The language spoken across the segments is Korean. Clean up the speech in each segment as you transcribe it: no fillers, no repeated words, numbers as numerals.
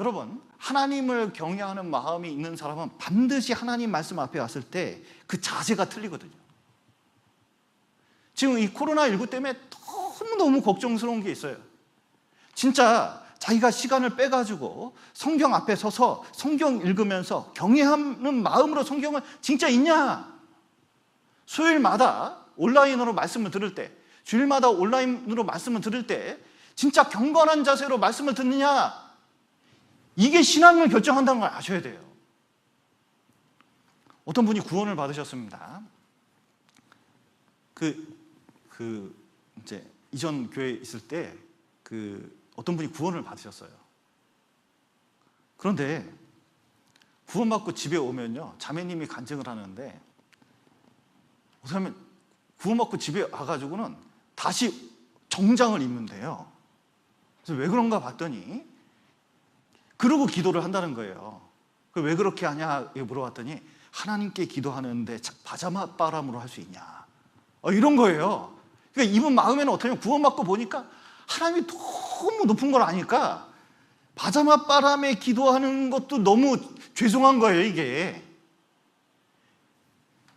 여러분, 하나님을 경외하는 마음이 있는 사람은 반드시 하나님 말씀 앞에 왔을 때 그 자세가 틀리거든요. 지금 이 코로나19 때문에 너무너무 걱정스러운 게 있어요. 진짜 자기가 시간을 빼가지고 성경 앞에 서서 성경 읽으면서 경외하는 마음으로 성경을 진짜 읽냐? 수요일마다 온라인으로 말씀을 들을 때, 주일마다 온라인으로 말씀을 들을 때 진짜 경건한 자세로 말씀을 듣느냐? 이게 신앙을 결정한다는 걸 아셔야 돼요. 어떤 분이 구원을 받으셨습니다. 이제 이전 교회에 있을 때 어떤 분이 구원을 받으셨어요. 그런데 구원받고 집에 오면요, 자매님이 간증을 하는데 어떻게 하면 구원받고 집에 와가지고는 다시 정장을 입는데요. 그래서 왜 그런가 봤더니 그러고 기도를 한다는 거예요. 왜 그렇게 하냐 물어봤더니 하나님께 기도하는데 바자마 바람으로 할 수 있냐, 이런 거예요. 그러니까 이분 마음에는 어떻게 하면 구원받고 보니까 하나님이 너무 높은 걸 아니까 바자마 바람에 기도하는 것도 너무 죄송한 거예요, 이게.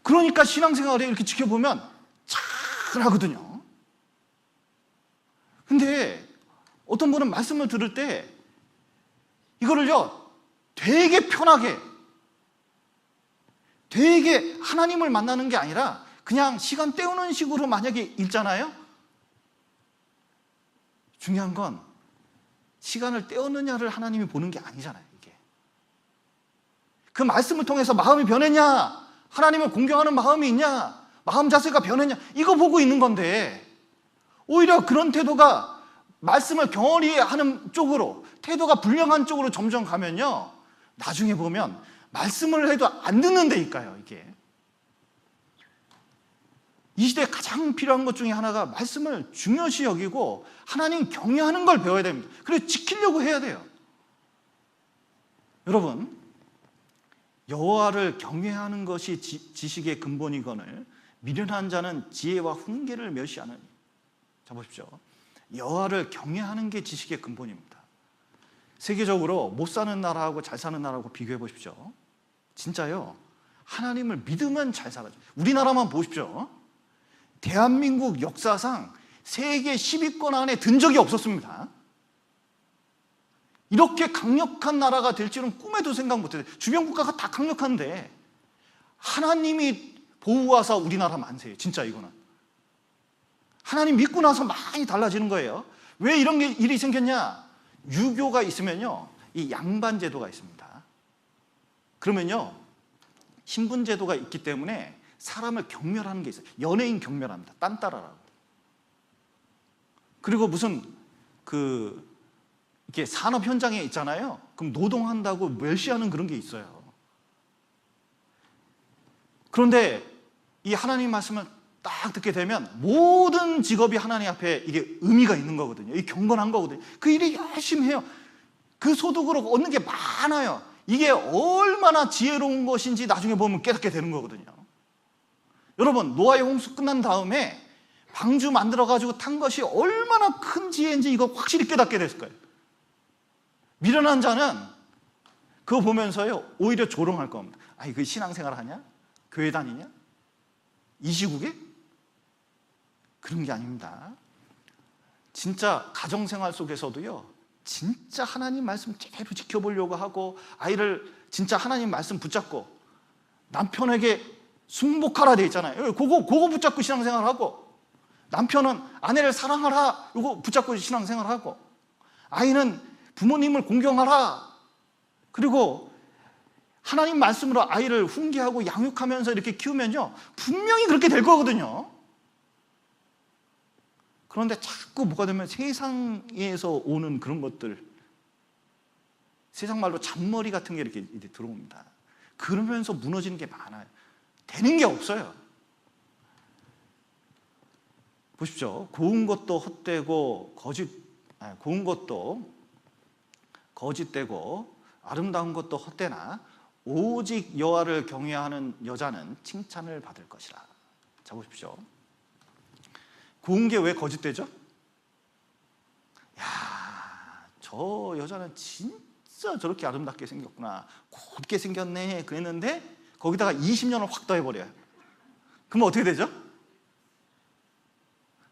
그러니까 신앙생활에 이렇게 지켜보면 잘하거든요. 근데 어떤 분은 말씀을 들을 때 이거를요, 되게 편하게, 되게 하나님을 만나는 게 아니라 그냥 시간 때우는 식으로 만약에 읽잖아요? 중요한 건 시간을 때우느냐를 하나님이 보는 게 아니잖아요, 이게. 그 말씀을 통해서 마음이 변했냐? 하나님을 공경하는 마음이 있냐? 마음 자세가 변했냐? 이거 보고 있는 건데, 오히려 그런 태도가 말씀을 경홀히 하는 쪽으로, 태도가 불량한 쪽으로 점점 가면요, 나중에 보면 말씀을 해도 안 듣는다니까요, 이게. 이 시대에 가장 필요한 것 중에 하나가 말씀을 중요시 여기고 하나님 경외하는 걸 배워야 됩니다. 그래서 지키려고 해야 돼요. 여러분, 여호와를 경외하는 것이 지식의 근본이거늘 미련한 자는 지혜와 훈계를 멸시하느니. 자, 보십시오. 여호와를 경외하는 게 지식의 근본입니다. 세계적으로 못 사는 나라하고 잘 사는 나라하고 비교해 보십시오. 진짜요, 하나님을 믿으면 잘 살아요. 우리나라만 보십시오. 대한민국 역사상 세계 10위권 안에 든 적이 없었습니다. 이렇게 강력한 나라가 될 줄은 꿈에도 생각 못했어요. 주변 국가가 다 강력한데 하나님이 보호하사 우리나라 만세예요. 진짜 이거는. 하나님 믿고 나서 많이 달라지는 거예요. 왜 이런 일이 생겼냐? 유교가 있으면요, 이 양반 제도가 있습니다. 그러면요, 신분 제도가 있기 때문에 사람을 경멸하는 게 있어요. 연예인 경멸합니다. 딴 따라라고. 그리고 무슨 이렇게 산업 현장에 있잖아요. 그럼 노동한다고 멸시하는 그런 게 있어요. 그런데 이 하나님 말씀을 딱 듣게 되면 모든 직업이 하나님 앞에 이게 의미가 있는 거거든요. 이게 경건한 거거든요. 그 일이 열심히 해요. 그 소득으로 얻는 게 많아요. 이게 얼마나 지혜로운 것인지 나중에 보면 깨닫게 되는 거거든요. 여러분, 노아의 홍수 끝난 다음에 방주 만들어가지고 탄 것이 얼마나 큰 지혜인지 이거 확실히 깨닫게 됐을 거예요. 미련한 자는 그거 보면서요, 오히려 조롱할 겁니다. 아니, 그 신앙생활 하냐? 교회 다니냐? 이 시국에? 그런 게 아닙니다. 진짜 가정생활 속에서도요, 진짜 하나님 말씀 제대로 지켜보려고 하고 아이를 진짜 하나님 말씀 붙잡고 남편에게 순복하라 돼 있잖아요. 그거 붙잡고 신앙생활하고, 남편은 아내를 사랑하라 이거 붙잡고 신앙생활하고, 아이는 부모님을 공경하라, 그리고 하나님 말씀으로 아이를 훈계하고 양육하면서 이렇게 키우면요, 분명히 그렇게 될 거거든요. 그런데 자꾸 뭐가 되면 세상에서 오는 그런 것들, 세상 말로 잔머리 같은 게 이렇게 들어옵니다. 그러면서 무너지는 게 많아요. 되는 게 없어요. 보십시오. 고운 것도 헛되고 고운 것도 거짓되고 아름다운 것도 헛되나 오직 여호와를 경외하는 여자는 칭찬을 받을 것이라. 자, 보십시오. 고운 게 왜 거짓되죠? 야, 저 여자는 진짜 어째서 저렇게 아름답게 생겼구나, 곧게 생겼네 그랬는데 거기다가 20년을 확 더해버려요. 그러면 어떻게 되죠?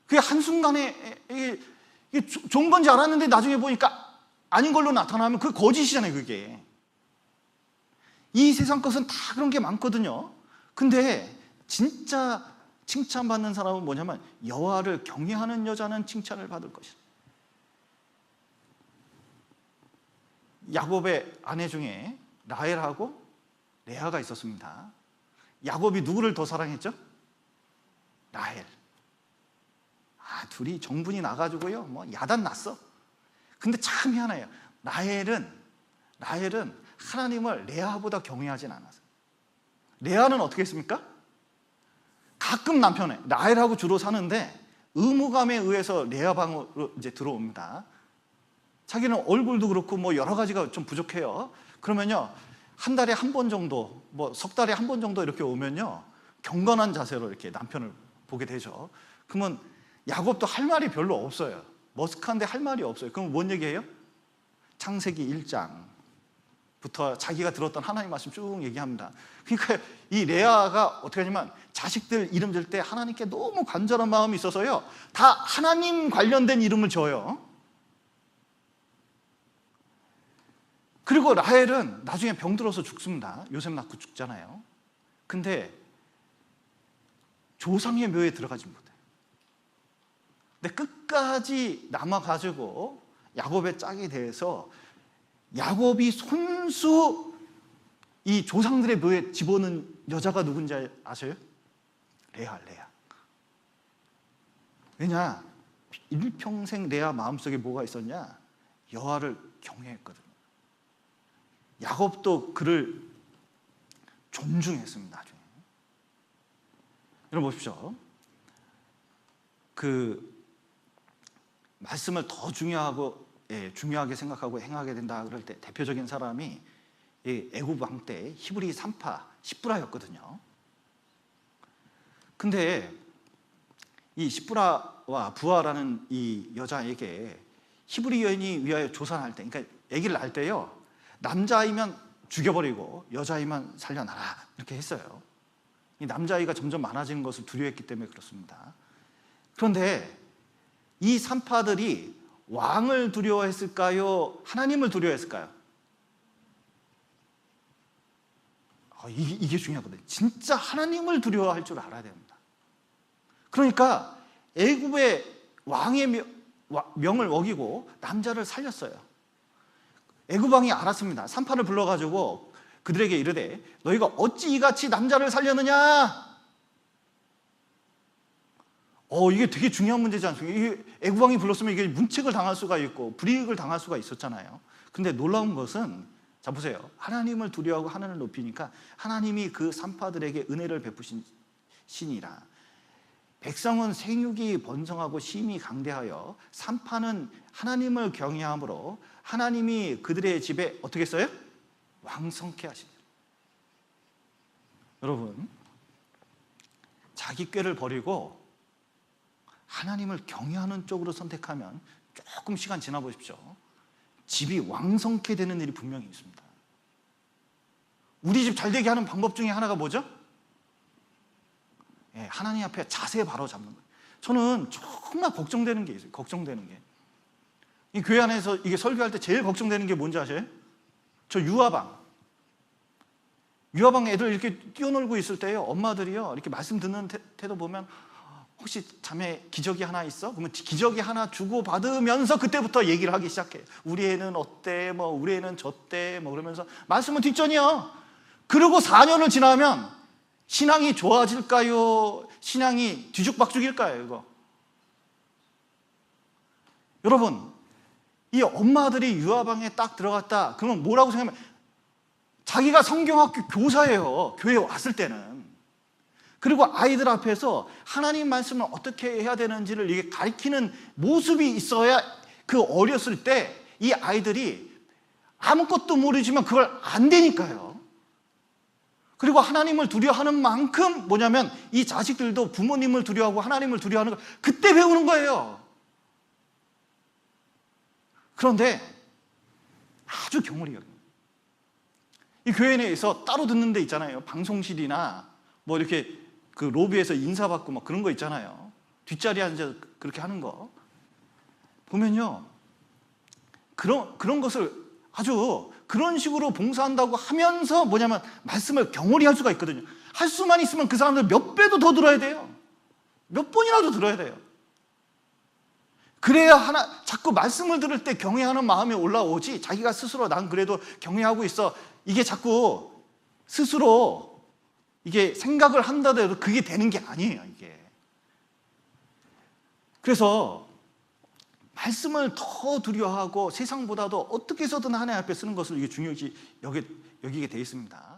그게 한순간에 이게 좋은 건지 알았는데 나중에 보니까 아닌 걸로 나타나면 그게 거짓이잖아요. 그게 이 세상 것은 다 그런 게 많거든요. 근데 진짜 칭찬받는 사람은 뭐냐면 여호와를 경외하는 여자는 칭찬을 받을 것이다. 야곱의 아내 중에 라헬하고 레아가 있었습니다. 야곱이 누구를 더 사랑했죠? 라헬. 둘이 정분이 나가지고요, 뭐 야단 났어. 근데 참 희한해요. 라헬은 하나님을 레아보다 경외하진 않았어요. 레아는 어떻게 했습니까? 가끔 남편에 라헬하고 주로 사는데 의무감에 의해서 레아 방으로 이제 들어옵니다. 자기는 얼굴도 그렇고 뭐 여러 가지가 좀 부족해요. 그러면요, 한 달에 한 번 정도, 뭐 석 달에 한 번 정도 이렇게 오면요, 경건한 자세로 이렇게 남편을 보게 되죠. 그러면 야곱도 할 말이 별로 없어요. 머쓱한데 할 말이 없어요. 그럼 뭔 얘기예요? 창세기 1장부터 자기가 들었던 하나님 말씀 쭉 얘기합니다. 그러니까 이 레아가 어떻게 하냐면 자식들 이름 질 때 하나님께 너무 간절한 마음이 있어서요, 다 하나님 관련된 이름을 지어요. 그리고 라헬은 나중에 병들어서 죽습니다. 요셉 낳고 죽잖아요. 근데 조상의 묘에 들어가지 못해요. 근데 끝까지 남아가지고 야곱의 짝이 돼서 야곱이 손수 이 조상들의 묘에 집어넣은 여자가 누군지 아세요? 레아. 왜냐? 일평생 레아 마음속에 뭐가 있었냐? 여호와를 경외했거든요. 야곱도 그를 존중했습니다. 나중에. 여러분 보십시오. 그 말씀을 더 중요하게 생각하고 행하게 된다 그럴 때 대표적인 사람이 애굽 왕 때 히브리 산파 십브라였거든요. 근데 이 십브라와 부하라는 이 여자에게 히브리 여인이 위하여 조산할 때, 그러니까 아기를 낳을 때요, 남자아이면 죽여버리고 여자아이만 살려놔라 이렇게 했어요. 이 남자아이가 점점 많아지는 것을 두려워했기 때문에 그렇습니다. 그런데 이 산파들이 왕을 두려워했을까요? 하나님을 두려워했을까요? 이게 중요하거든요. 진짜 하나님을 두려워할 줄 알아야 됩니다. 그러니까 애굽의 왕의 명을 어기고 남자를 살렸어요. 애굽 왕이 알았습니다. 산파를 불러가지고 그들에게 이르되 너희가 어찌 이같이 남자를 살렸느냐? 이게 되게 중요한 문제지 않습니까? 이게 애굽 왕이 불렀으면 이게 문책을 당할 수가 있고 불이익을 당할 수가 있었잖아요. 근데 놀라운 것은, 자 보세요, 하나님을 두려워하고 하나님을 높이니까 하나님이 그 산파들에게 은혜를 베푸시니라. 백성은 생육이 번성하고 심히 강대하여 산파는 하나님을 경외함으로 하나님이 그들의 집에 어떻게 했어요? 왕성케 하시니라. 여러분, 자기 꾀를 버리고 하나님을 경외하는 쪽으로 선택하면 조금 시간 지나 보십시오. 집이 왕성케 되는 일이 분명히 있습니다. 우리 집 잘 되게 하는 방법 중에 하나가 뭐죠? 하나님 앞에 자세 바로 잡는 거예요. 저는 정말 걱정되는 게 있어요. 걱정되는 게. 이 교회 안에서 이게 설교할 때 제일 걱정되는 게 뭔지 아세요? 저 유아방 애들 이렇게 뛰어놀고 있을 때요, 엄마들이요, 이렇게 말씀 듣는 태도 보면 혹시 자매 기저귀 하나 있어? 그러면 기저귀 하나 주고 받으면서 그때부터 얘기를 하기 시작해요. 우리 애는 어때? 뭐 우리 애는 저때? 뭐 그러면서 말씀은 뒷전이요. 그리고 4년을 지나면 신앙이 좋아질까요? 신앙이 뒤죽박죽일까요? 이거. 여러분, 이 엄마들이 유아방에 딱 들어갔다 그러면 뭐라고 생각하면 자기가 성경학교 교사예요. 교회에 왔을 때는. 그리고 아이들 앞에서 하나님 말씀을 어떻게 해야 되는지를 이게 가르치는 모습이 있어야 그 어렸을 때 이 아이들이 아무것도 모르지만 그걸 안 되니까요. 그리고 하나님을 두려워하는 만큼 뭐냐면 이 자식들도 부모님을 두려워하고 하나님을 두려워하는 걸 그때 배우는 거예요. 그런데 아주 경홀히 여깁니다. 이 교회 내에서 따로 듣는 데 있잖아요. 방송실이나 뭐 이렇게 그 로비에서 인사받고 뭐 그런 거 있잖아요. 뒷자리에 앉아 그렇게 하는 거 보면요, 그런 것을 아주 그런 식으로 봉사한다고 하면서 뭐냐면 말씀을 경홀히 할 수가 있거든요. 할 수만 있으면 그 사람들 몇 배도 더 들어야 돼요. 몇 번이라도 들어야 돼요. 그래야 자꾸 말씀을 들을 때 경외하는 마음이 올라오지, 자기가 스스로 난 그래도 경외하고 있어, 이게 자꾸 스스로 이게 생각을 한다더라도 그게 되는 게 아니에요, 이게. 그래서 말씀을 더 두려워하고 세상보다도 어떻게 해서든 하나님 앞에 쓰는 것을 이게 중요시 여기게 되어 있습니다.